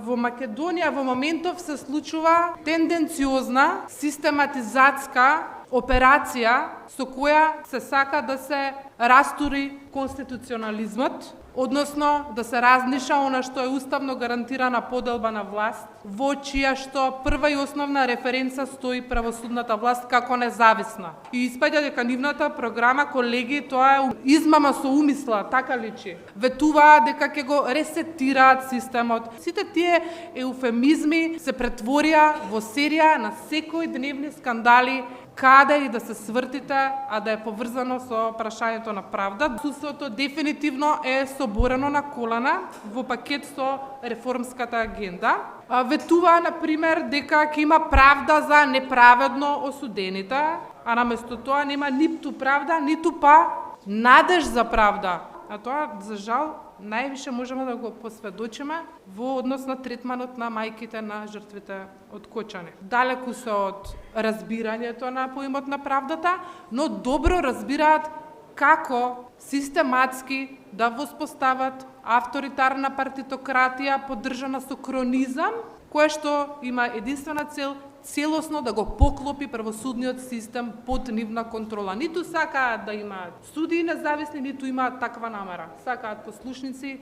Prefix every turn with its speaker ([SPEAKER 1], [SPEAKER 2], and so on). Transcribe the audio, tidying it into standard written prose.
[SPEAKER 1] Во Македонија во моментов се случува тенденциозна, систематизатска операција со која се сака да се растури конституционализмот, односно да се разниша она што е уставно гарантирана поделба на власт, во чија што прва и основна референца стои правосудната власт како независна. И испаѓа дека нивната програма, колеги, тоа е измама со умисла, така личи. Ветуваат дека ќе го ресетираат системот. Сите тие еуфемизми се претворија во серија на секојдневни скандали, каде и да се свртите, а да е поврзано со прашањето на правда. Судството дефинитивно е соборено на колена во пакет со реформската агенда. Ветува, например, дека ќе има правда за неправедно осудените, а наместо тоа нема ниту правда, ниту надеж за правда. А тоа, за жал, највише можеме да го посведочиме во однос на третманот на мајките на жртвите од Кочани. Далеку се од разбирањето на поимот на правдата, но добро разбираат како систематски да воспостават авторитарна партитократија поддржана со кронизам, кое што има единствена цел целосно да го поклопи правосудниот систем под нивна контрола. Ниту сакаат да имаат судии независни, ниту имаат таква намера. Сакаат послушници